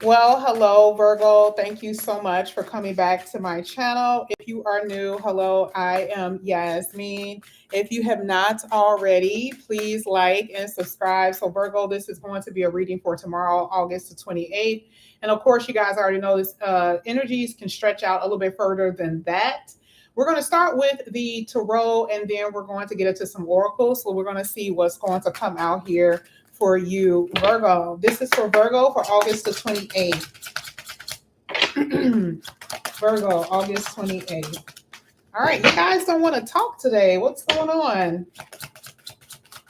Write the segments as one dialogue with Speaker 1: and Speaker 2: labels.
Speaker 1: Well, hello, Virgo. Thank you so much for coming back to my channel. If you are new, hello, I am Yasmin. If you have not already, please like and subscribe. So, Virgo, this is going to be a reading for tomorrow, August the 28th. And of course, you guys already know this energies can stretch out a little bit further than that. We're going to start with the tarot and then we're going to get into some oracles. So, we're going to see what's going to come out here for you, Virgo. This is for Virgo for August the 28th. Virgo, August 28th. All right, you guys don't want to talk today. What's going on?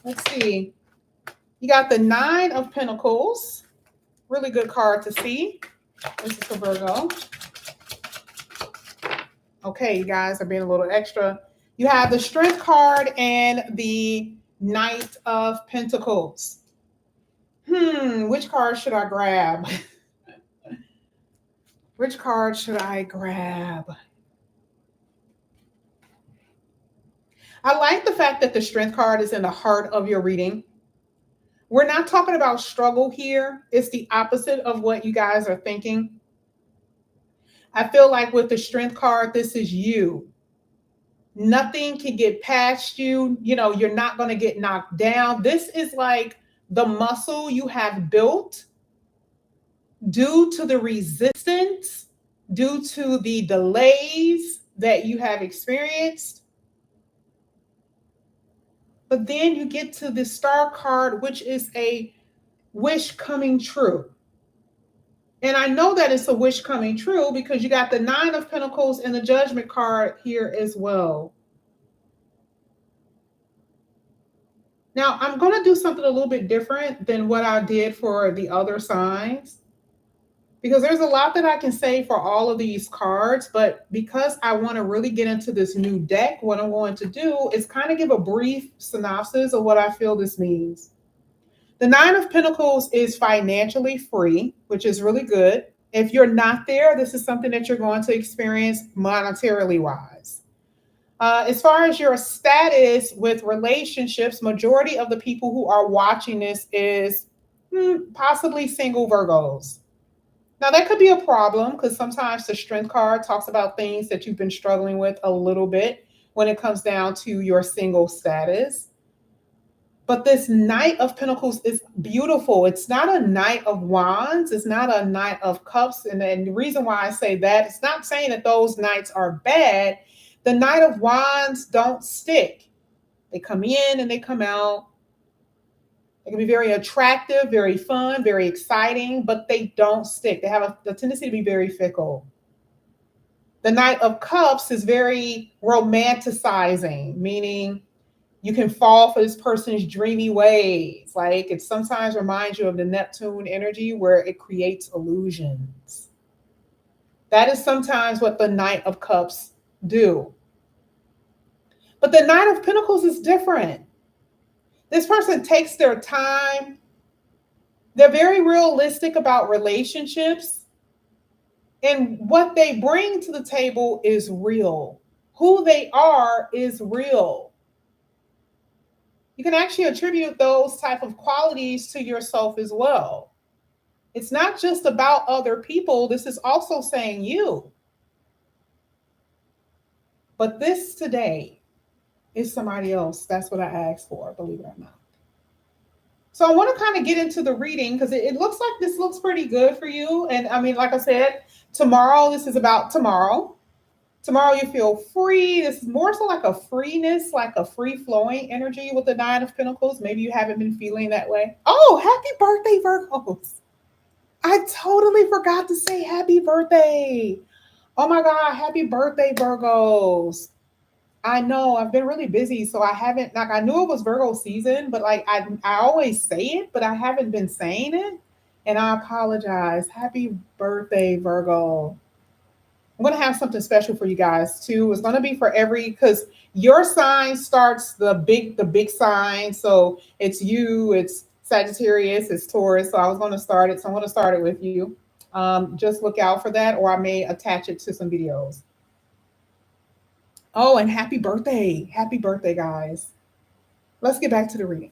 Speaker 1: Let's see. You got the Nine of Pentacles. Really good card to see. This is for Virgo. Okay, you guys are being a little extra. You have the Strength card and the Knight of Pentacles. Which card should I grab? Which card should I grab? I like the fact that the Strength card is in the heart of your reading. We're not talking about struggle here. It's the opposite of what you guys are thinking. I feel like with the Strength card, this is you. Nothing can get past you. You know, you're not going to get knocked down. This is like the muscle you have built due to the resistance, due to the delays that you have experienced. But then you get to the Star card, which is a wish coming true. And I know that it's a wish coming true because you got the Nine of Pentacles and the Judgment card here as well. Now, I'm going to do something a little bit different than what I did for the other signs, because there's a lot that I can say for all of these cards, but because I want to really get into this new deck, what I'm going to do is kind of give a brief synopsis of what I feel this means. The Nine of Pentacles is financially free, which is really good. If you're not there, this is something that you're going to experience monetarily wise. As far as your status with relationships, majority of the people who are watching this is possibly single Virgos. Now, that could be a problem because sometimes the Strength card talks about things that you've been struggling with a little bit when it comes down to your single status. But this Knight of Pentacles is beautiful. It's not a Knight of Wands. It's not a Knight of Cups. And the reason why I say that, it's not saying that those Knights are bad. The Knight of Wands don't stick. They come in and they come out. They can be very attractive, very fun, very exciting, but they don't stick. They have a tendency to be very fickle. The Knight of Cups is very romanticizing, meaning you can fall for this person's dreamy ways. Like it sometimes reminds you of the Neptune energy where it creates illusions. That is sometimes what the Knight of Cups do. But the Knight of Pentacles is different. This person takes their time. They're very realistic about relationships. And what they bring to the table is real. Who they are is real. You can actually attribute those type of qualities to yourself as well. It's not just about other people. This is also saying you. But this today is somebody else. That's what I asked for, believe it or not. So I want to kind of get into the reading because it looks like this looks pretty good for you. And I mean, like I said, tomorrow, this is about tomorrow. Tomorrow you feel free. This is more so like a freeness, like a free-flowing energy with the Nine of Pentacles. Maybe you haven't been feeling that way. Oh, happy birthday, Virgos. I totally forgot to say happy birthday. Oh my God, happy birthday, Virgos. I know I've been really busy, so I haven't, like, I knew it was Virgo season, but like I always say it, but I haven't been saying it. And I apologize. Happy birthday, Virgo. I'm going to have something special for you guys too. It's going to be for because your sign starts the big sign. So it's you, it's Sagittarius, it's Taurus. So I was going to start it. So I'm going to start it with you. Just look out for that, or I may attach it to some videos. Oh, and happy birthday. Happy birthday, guys. Let's get back to the reading.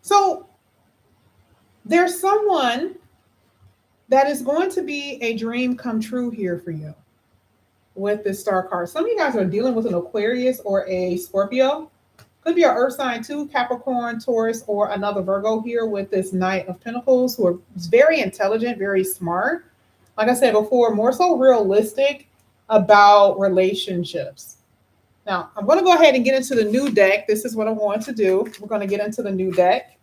Speaker 1: So There's someone that is going to be a dream come true here for you with this star card. Some of you guys are dealing with an Aquarius or a Scorpio. Could be an earth sign too, Capricorn, Taurus, or another Virgo here with this Knight of Pentacles, who are very intelligent, very smart. Like I said before, more so realistic about relationships. Now, I'm going to go ahead and get into the new deck. This is what I'm going to do. We're going to get into the new deck.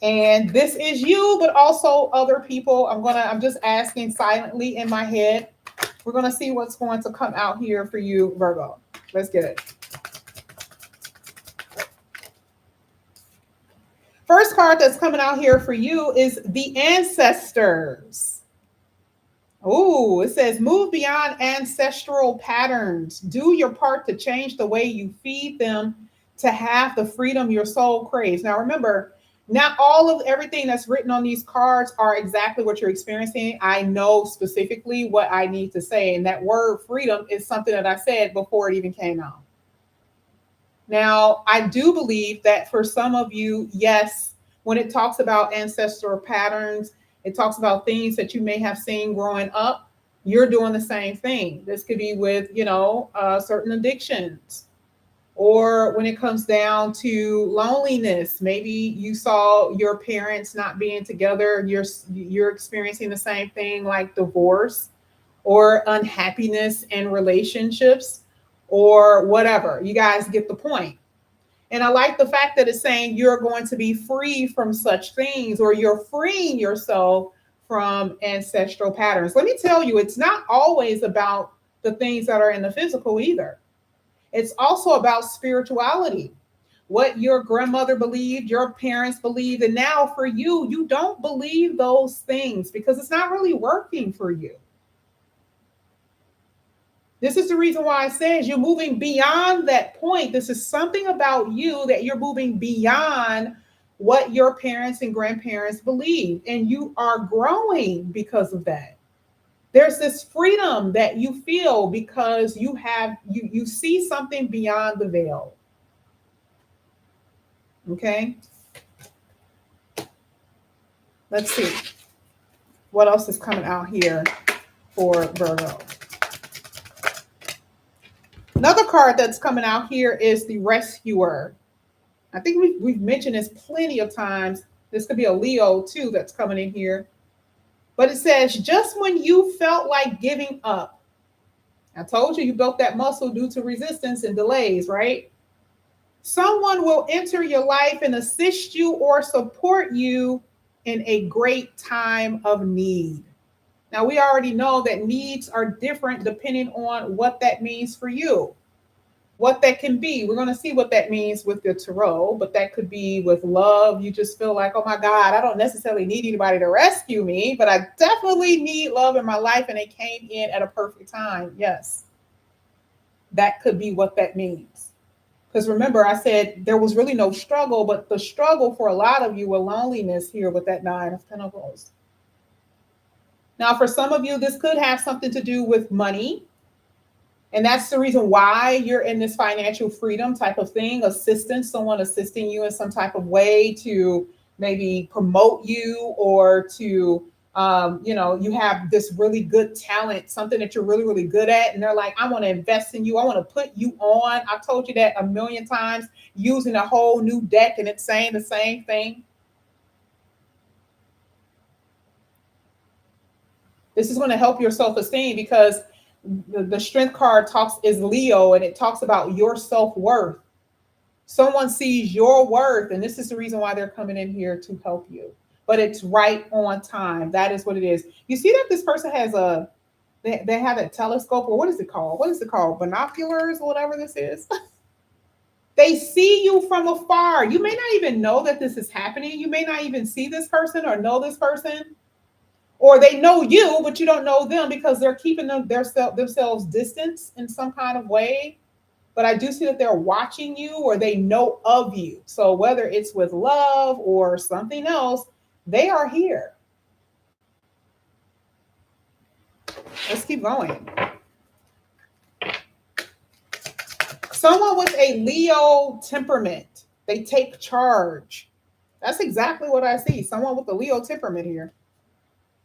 Speaker 1: And this is you, but also other people. I'm just asking silently in my head. We're going to see what's going to come out here for you, Virgo. Let's get it. First card that's coming out here for you is the Ancestors. Oh, it says move beyond ancestral patterns. Do your part to change the way you feed them to have the freedom your soul craves. Now, remember, not all of everything that's written on these cards are exactly what you're experiencing. I know specifically what I need to say. And that word freedom is something that I said before it even came out. Now, I do believe that for some of you, yes, when it talks about ancestral patterns, it talks about things that you may have seen growing up, you're doing the same thing. This could be with, certain addictions. Or when it comes down to loneliness, maybe you saw your parents not being together. You're experiencing the same thing, like divorce or unhappiness in relationships or whatever. You guys get the point. And I like the fact that it's saying you're going to be free from such things, or you're freeing yourself from ancestral patterns. Let me tell you, it's not always about the things that are in the physical either. It's also about spirituality, what your grandmother believed, your parents believed. And now for you, you don't believe those things because it's not really working for you. This is the reason why I say you're moving beyond that point. This is something about you that you're moving beyond what your parents and grandparents believed. And you are growing because of that. There's this freedom that you feel because you see something beyond the veil. Okay. Let's see what else is coming out here for Virgo. Another card that's coming out here is the Rescuer. I think we've mentioned this plenty of times. This could be a Leo too that's coming in here. But it says, just when you felt like giving up, I told you built that muscle due to resistance and delays, right? Someone will enter your life and assist you or support you in a great time of need. Now, we already know that needs are different depending on what that means for you, what that can be. We're going to see what that means with the tarot, but that could be with love. You just feel like, oh my God, I don't necessarily need anybody to rescue me, but I definitely need love in my life, and it came in at a perfect time. Yes, that could be what that means. Because remember, I said there was really no struggle, but the struggle for a lot of you were loneliness here with that Nine of Pentacles. Now, for some of you, this could have something to do with money. And that's the reason why you're in this financial freedom type of thing, assistance, someone assisting you in some type of way to maybe promote you, or to, you have this really good talent, something that you're really, really good at. And they're like, I want to invest in you. I want to put you on. I've told you that a million times, using a whole new deck, and it's saying the same thing. This is going to help your self-esteem, because the strength card is Leo, and it talks about your self-worth. Someone sees your worth, and this is the reason why they're coming in here to help you. But it's right on time. That is what it is. You see that this person has they have a telescope, or what is it called? What is it called? Binoculars, or whatever this is. They see you from afar. You may not even know that this is happening. You may not even see this person or know this person. Or they know you, but you don't know them, because they're keeping themselves distance in some kind of way. But I do see that they're watching you, or they know of you. So whether it's with love or something else, they are here. Let's keep going. Someone with a Leo temperament, they take charge. That's exactly what I see. Someone with a Leo temperament here.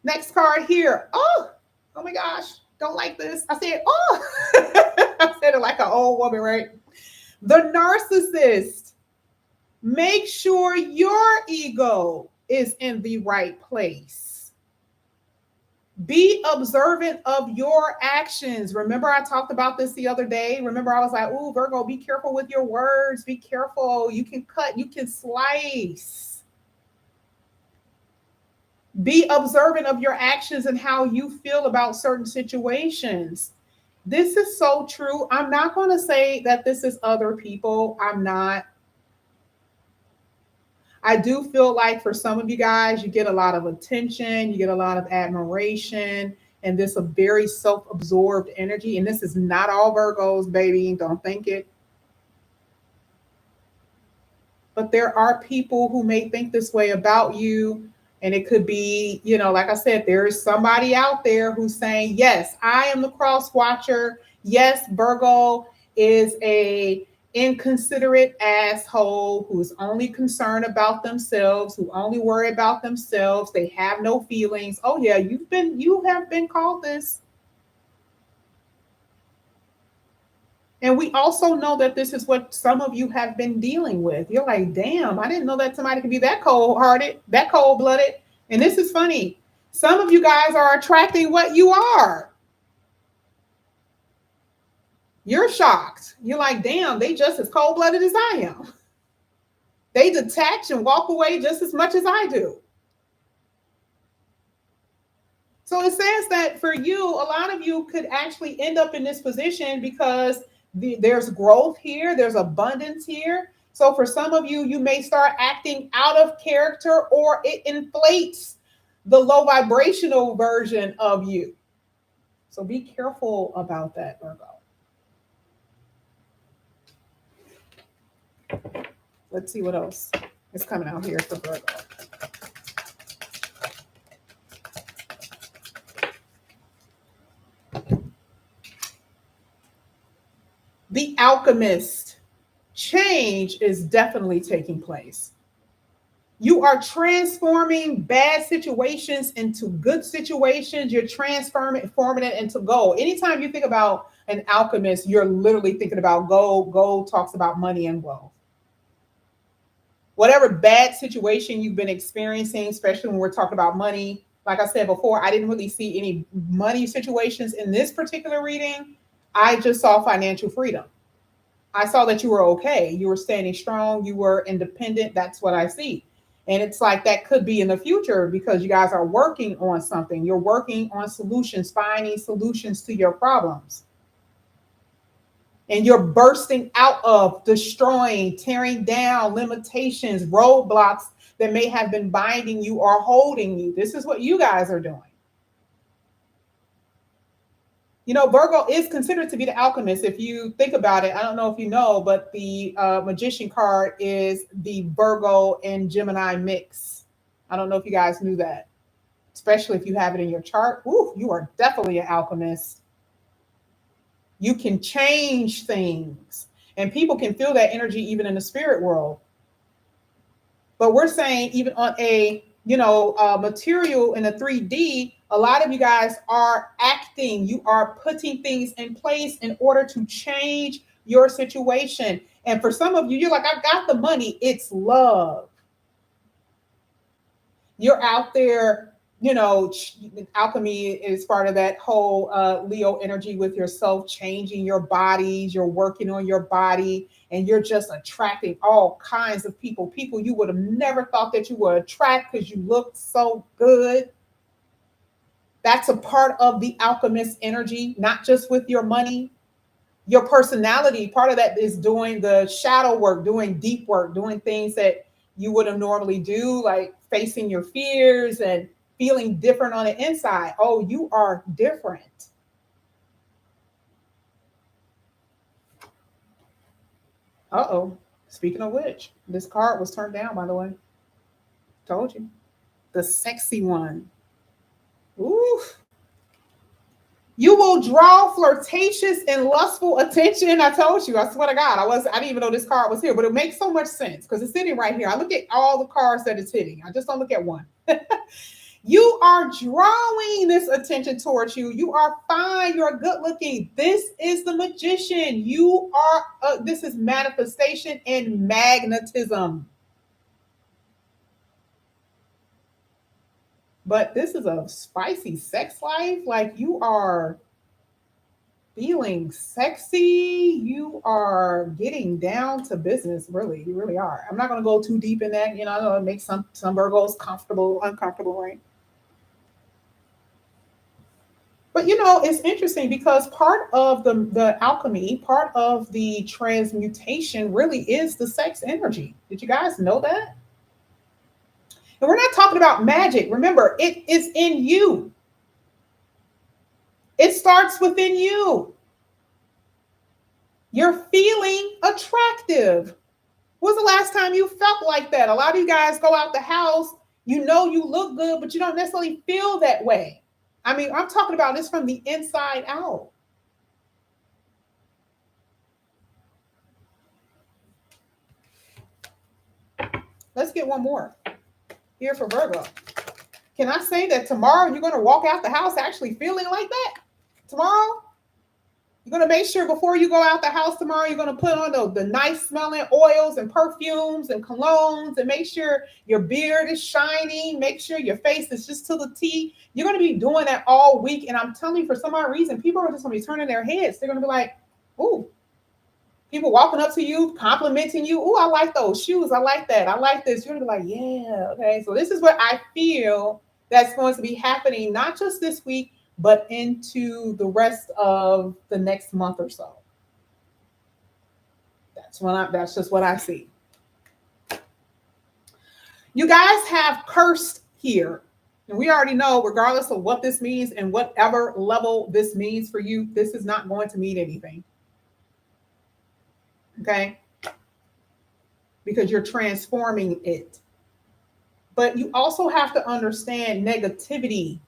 Speaker 1: Next card here. Oh my gosh. Don't like this. I said, oh. I said it like an old woman, right? The narcissist. Make sure your ego is in the right place. Be observant of your actions. Remember, I talked about this the other day. Remember, I was like, oh, Virgo, be careful with your words. Be careful. You can cut, you can slice. Be observant of your actions and how you feel about certain situations. This is so true. I'm not going to say that this is other people. I'm not. I do feel like for some of you guys, you get a lot of attention, you get a lot of admiration, and this a very self-absorbed energy. And this is not all Virgos, baby. Don't think it. But there are people who may think this way about you. And it could be, like I said, there is somebody out there who's saying, yes, I am the cross watcher. Yes, Virgo is a inconsiderate asshole who's only concerned about themselves, who only worry about themselves. They have no feelings. Oh yeah, you have been called this. And we also know that this is what some of you have been dealing with. You're like, damn, I didn't know that somebody could be that cold-hearted, that cold-blooded. And this is funny. Some of you guys are attracting what you are. You're shocked. You're like, damn, they just as cold-blooded as I am. They detach and walk away just as much as I do. So it says that for you, a lot of you could actually end up in this position because there's growth here, there's abundance here. So for some of you, you may start acting out of character, or it inflates the low vibrational version of you. So be careful about that, Virgo. Let's see what else is coming out here for Virgo. The alchemist. Change is definitely taking place. You are transforming bad situations into good situations. You're transforming it into gold. Anytime you think about an alchemist, you're literally thinking about gold. Gold talks about money and wealth. Whatever bad situation you've been experiencing, especially when we're talking about money, like I said before, I didn't really see any money situations in this particular reading. I just saw financial freedom. I saw that you were okay. You were standing strong. You were independent. That's what I see. And it's like that could be in the future because you guys are working on something. You're working on solutions, finding solutions to your problems. And you're bursting out of, destroying, tearing down limitations, roadblocks that may have been binding you or holding you. This is what you guys are doing. Virgo is considered to be the alchemist. If you think about it, I don't know if you know, but the magician card is the Virgo and Gemini mix. I don't know if you guys knew that, especially if you have it in your chart. Ooh, you are definitely an alchemist. You can change things, and people can feel that energy even in the spirit world. But we're saying even on a material in a 3D, a lot of you guys are acting. You are putting things in place in order to change your situation. And for some of you, you're like, I've got the money. It's love. You're out there, alchemy is part of that whole Leo energy with yourself, changing your bodies. You're working on your body, and you're just attracting all kinds of people you would have never thought that you would attract because you look so good. That's a part of the alchemist energy, not just with your money. Your personality, part of that is doing the shadow work, doing deep work, doing things that you wouldn't normally do, like facing your fears and feeling different on the inside. Oh, you are different. Uh-oh. Speaking of which, this card was turned down, by the way. Told you. The sexy one. Ooh. You will draw flirtatious and lustful attention. I told you, I swear to God, I didn't even know this card was here, but it makes so much sense because it's sitting right here. I look at all the cards that it's hitting. I just don't look at one. You are drawing this attention towards you. You are fine. You're good looking. This is the magician. You are, this is manifestation and magnetism. But this is a spicy sex life. Like you are feeling sexy. You are getting down to business. Really, you really are. I'm not going to go too deep in that. You know, I know it makes some Virgos uncomfortable, right? But you know, it's interesting because part of the alchemy, part of the transmutation really is the sex energy. Did you guys know that? And we're not talking about magic. Remember, it is in you. It starts within you. You're feeling attractive. When's the last time you felt like that? A lot of you guys go out the house, you know you look good, but you don't necessarily feel that way. I mean, I'm talking about this from the inside out. Let's get one more here for Virgo. Can I say that tomorrow you're going to walk out the house actually feeling like that? Tomorrow? You're going to make sure before you go out the house tomorrow, you're going to put on the nice smelling oils and perfumes and colognes and make sure your beard is shining. Make sure your face is just to the T. You're going to be doing that all week. And I'm telling you, for some odd reason, people are just going to be turning their heads. They're going to be like, ooh, people walking up to you, complimenting you. Ooh, I like those shoes. I like that. I like this. You're going to be like, yeah, okay. So this is what I feel that's going to be happening, not just this week, but into the rest of the next month or so. That's just what I see. You guys have cursed here. And we already know, regardless of what this means and whatever level this means for you, this is not going to mean anything. Okay? Because you're transforming it. But you also have to understand negativity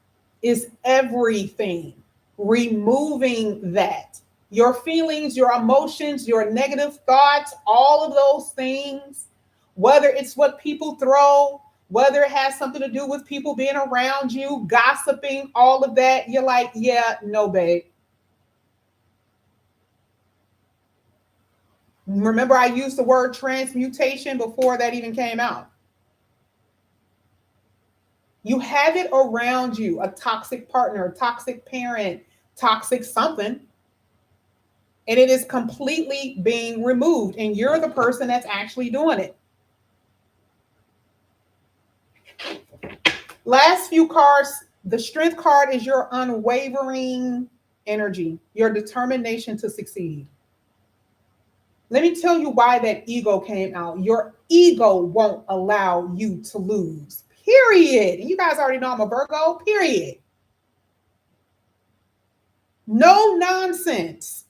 Speaker 1: is everything. Removing that. Your feelings, your emotions, your negative thoughts, all of those things, whether it's what people throw, whether it has something to do with people being around you, gossiping, all of that, you're like, yeah, no, babe. Remember, I used the word transmutation before that even came out. You have it around you, a toxic partner, a toxic parent, toxic something, and it is completely being removed, and you're the person that's actually doing it. Last few cards, the strength card is your unwavering energy, your determination to succeed. Let me tell you why that ego came out. Your ego won't allow you to lose. Period. And you guys already know I'm a Virgo. Period. No nonsense.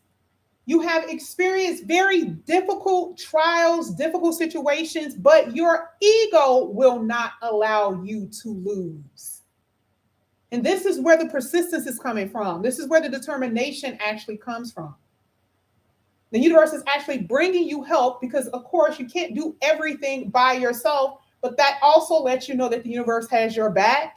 Speaker 1: You have experienced very difficult trials, difficult situations, but your ego will not allow you to lose. And this is where the persistence is coming from. This is where the determination actually comes from. The universe is actually bringing you help because, of course, you can't do everything by yourself, but that also lets you know that the universe has your back.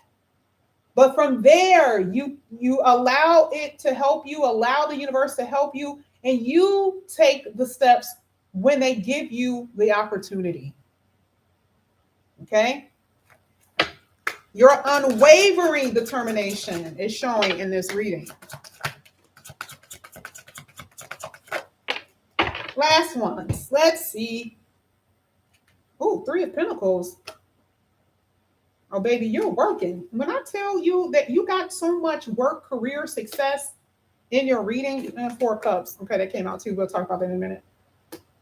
Speaker 1: But from there, you allow it to help you, allow the universe to help you, and you take the steps when they give you the opportunity. Okay? Your unwavering determination is showing in this reading. Last ones. Let's see. Oh, 3 of Pentacles. Oh, baby, you're working. When I tell you that you got so much work, career success in your reading, 4 Cups. Okay, that came out too. We'll talk about that in a minute.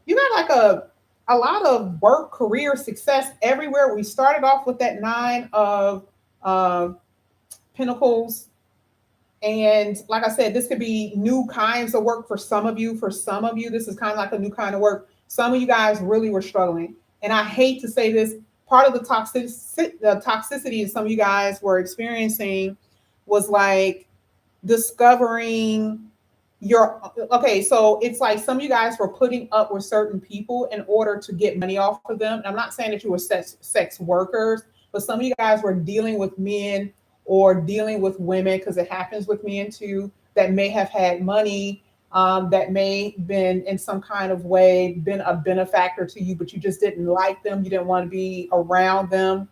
Speaker 1: You got like a lot of work, career success everywhere. We started off with that 9 of Pentacles. And like I said, this could be new kinds of work for some of you. For some of you, this is kind of like a new kind of work. Some of you guys really were struggling. And I hate to say this, part of the toxicity some of you guys were experiencing was like discovering okay, so it's like some of you guys were putting up with certain people in order to get money off of them. And I'm not saying that you were sex workers, but some of you guys were dealing with men or dealing with women, because it happens with men too, that may have had money, that may been in some kind of way been a benefactor to you, but you just didn't like them. You didn't want to be around them.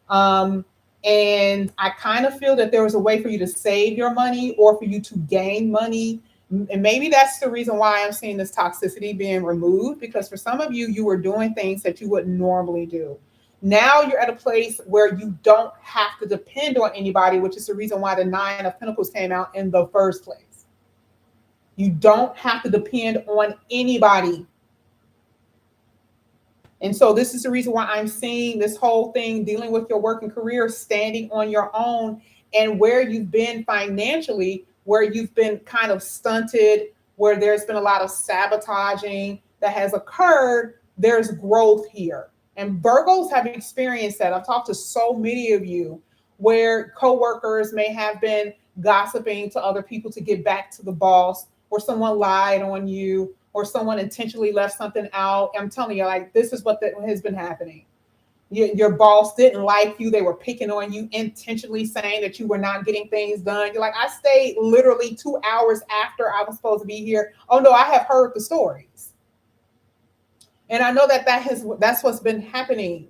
Speaker 1: Um, and I kind of feel that there was a way for you to save your money or for you to gain money. And maybe that's the reason why I'm seeing this toxicity being removed, because for some of you, you were doing things that you wouldn't normally do. Now you're at a place where you don't have to depend on anybody, which is the reason why the Nine of Pentacles came out in the first place. You don't have to depend on anybody. And so this is the reason why I'm seeing this whole thing dealing with your work and career, standing on your own, and where you've been financially, where you've been kind of stunted, where there's been a lot of sabotaging that has occurred, there's growth here. And Virgos have experienced that. I've talked to so many of you where coworkers may have been gossiping to other people to get back to the boss, or someone lied on you, or someone intentionally left something out. I'm telling you, like, this is what has been happening. Your boss didn't like you. They were picking on you, intentionally saying that you were not getting things done. You're like, I stayed literally 2 hours after I was supposed to be here. Oh no, I have heard the stories. And I know that's what's been happening.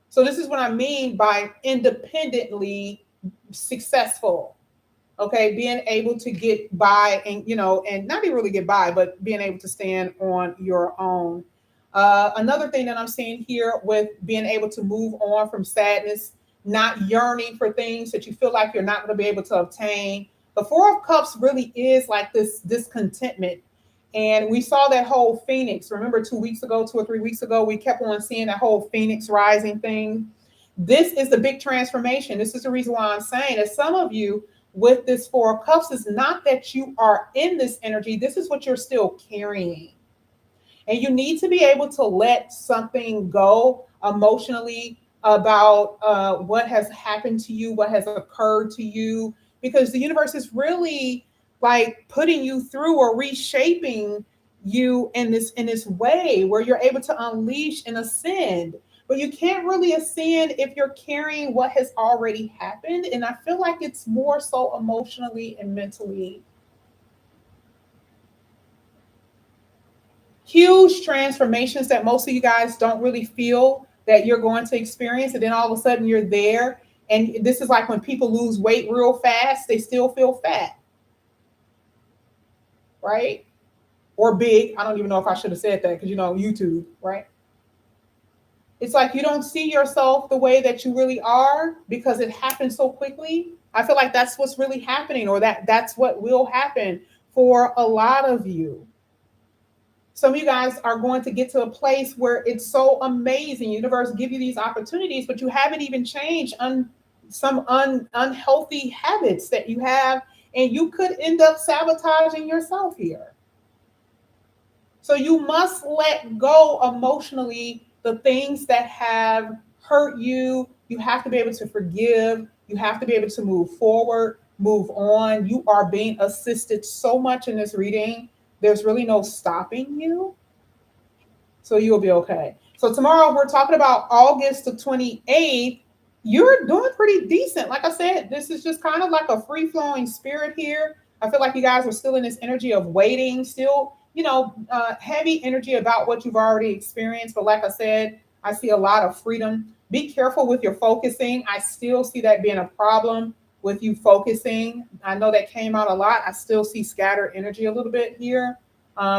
Speaker 1: So this is what I mean by independently successful. Okay, being able to get by, and and not even really get by, but being able to stand on your own. Another thing that I'm seeing here with being able to move on from sadness, not yearning for things that you feel like you're not going to be able to obtain. The Four of Cups really is like this discontentment. And we saw that whole Phoenix. Remember 2 weeks ago, 2 or 3 weeks ago, we kept on seeing that whole Phoenix rising thing. This is the big transformation. This is the reason why I'm saying that some of you with this Four of Cups is not that you are in this energy. This is what you're still carrying. And you need to be able to let something go emotionally about what has happened to you, what has occurred to you, because the universe is really like putting you through or reshaping you in this way where you're able to unleash and ascend. But you can't really ascend if you're carrying what has already happened. And I feel like it's more so emotionally and mentally. Huge transformations that most of you guys don't really feel that you're going to experience. And then all of a sudden you're there. And this is like when people lose weight real fast, they still feel fat. Right? Or big. I don't even know if I should have said that because, YouTube, right? It's like you don't see yourself the way that you really are because it happens so quickly. I feel like that's what's really happening, or that's what will happen for a lot of you. Some of you guys are going to get to a place where it's so amazing. Universe give you these opportunities, but you haven't even changed some unhealthy habits that you have, and you could end up sabotaging yourself here. So you must let go emotionally the things that have hurt you. You have to be able to forgive. You have to be able to move forward, move on. You are being assisted so much in this reading. There's really no stopping you. So you'll be okay. So tomorrow we're talking about August the 28th. You're doing pretty decent. Like I said, this is just kind of like a free-flowing spirit here. I feel like you guys are still in this energy of waiting, still, heavy energy about what you've already experienced. But like I said, I see a lot of freedom. Be careful with your focusing. I still see that being a problem with you focusing. I know that came out a lot. I still see scattered energy a little bit here.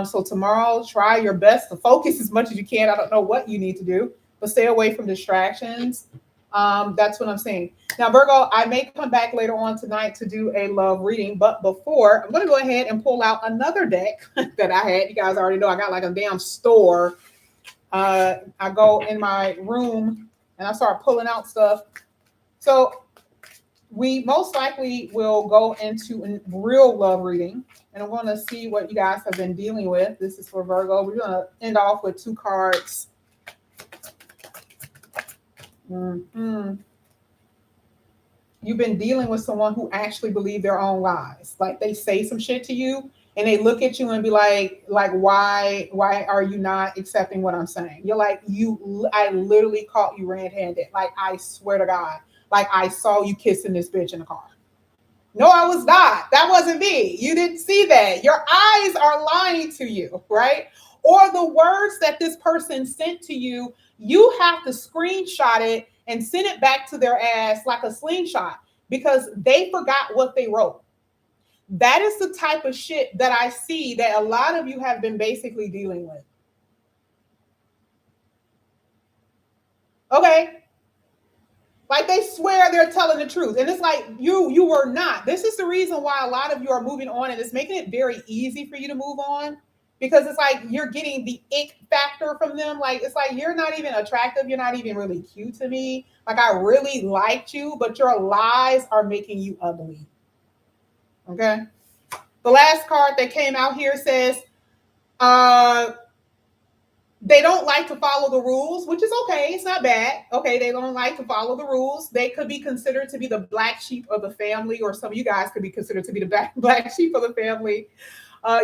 Speaker 1: So tomorrow, try your best to focus as much as you can. I don't know what you need to do, but stay away from distractions. That's what I'm saying. Now, Virgo, I may come back later on tonight to do a love reading, but before, I'm going to go ahead and pull out another deck that I had. You guys already know I got like a damn store. I go in my room and I start pulling out stuff. So we most likely will go into a real love reading, and I'm going to see what you guys have been dealing with. This is for Virgo. We're going to end off with 2 cards. you've been dealing with someone who actually believe their own lies. Like they say some shit to you and they look at you and be like, why are you not accepting what I'm saying? You're like, I literally caught you red-handed. Like, I swear to God, like I saw you kissing this bitch in the car. No, I was not. That wasn't me. You didn't see that. Your eyes are lying to you, right? Or the words that this person sent to you, you have to screenshot it and send it back to their ass like a slingshot because they forgot what they wrote. That is the type of shit that I see that a lot of you have been basically dealing with. Okay, like they swear they're telling the truth. And it's like you were not. This is the reason why a lot of you are moving on, and it's making it very easy for you to move on because it's like you're getting the ick factor from them. Like it's like you're not even attractive, you're not even really cute to me. Like I really liked you, but your lies are making you ugly. Okay. The last card that came out here says uh they don't like to follow the rules, which is okay. It's not bad. Okay, they don't like to follow the rules. They could be considered to be the black sheep of the family, or some of you guys could be considered to be the black sheep of the family.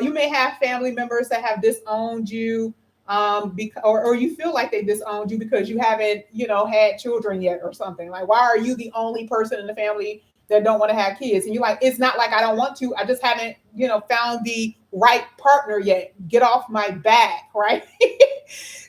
Speaker 1: You may have family members that have disowned you, or you feel like they disowned you because you haven't, had children yet or something. Like, why are you the only person in the family that don't want to have kids? And you're like, it's not like I don't want to. I just haven't, found the right partner yet. Get off my back, right?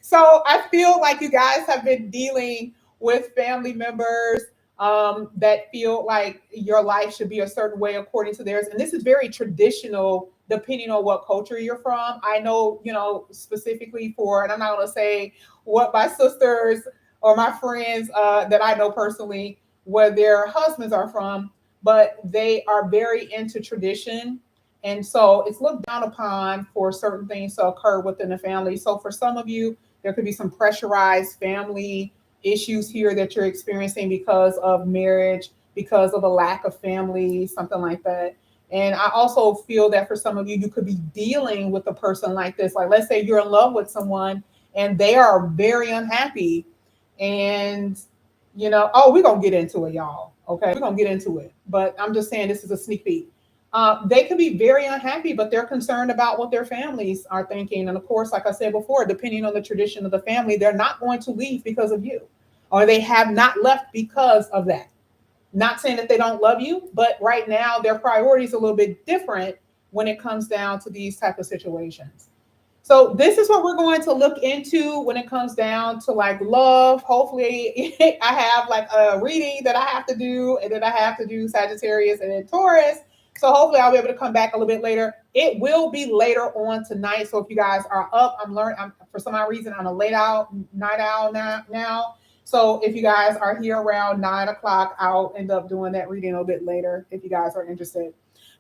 Speaker 1: So I feel like you guys have been dealing with family members that feel like your life should be a certain way according to theirs. And this is very traditional, depending on what culture you're from. I know, specifically for, and I'm not going to say what my sisters or my friends that I know personally, where their husbands are from, but they are very into tradition. And so it's looked down upon for certain things to occur within the family. So for some of you, there could be some pressurized family issues here that you're experiencing because of marriage, because of a lack of family, something like that. And I also feel that for some of you, you could be dealing with a person like this. Like, let's say you're in love with someone and they are very unhappy. And, oh, we're going to get into it, y'all. Okay, we're going to get into it. But I'm just saying this is a sneak peek. They could be very unhappy, but they're concerned about what their families are thinking. And of course, like I said before, depending on the tradition of the family, they're not going to leave because of you, or they have not left because of that. Not saying that they don't love you, but right now their priorities are a little bit different when it comes down to these type of situations. So this is what we're going to look into when it comes down to like love. Hopefully I have like a reading that I have to do, and then I have to do Sagittarius and then Taurus. So hopefully I'll be able to come back a little bit later. It will be later on tonight. So if you guys are up, I'm for some odd reason, I'm a night owl now. So if you guys are here around 9 o'clock, I'll end up doing that reading a little bit later if you guys are interested.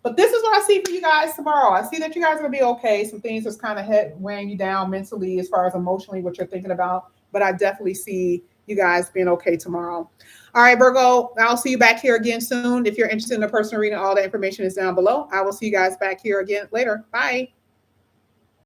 Speaker 1: But this is what I see for you guys tomorrow. I see that you guys are going to be okay. Some things just kind of weighing you down mentally as far as emotionally what you're thinking about. But I definitely see you guys being okay tomorrow. All right, Virgo, I'll see you back here again soon. If you're interested in a personal reading, all the information is down below. I will see you guys back here again later. Bye.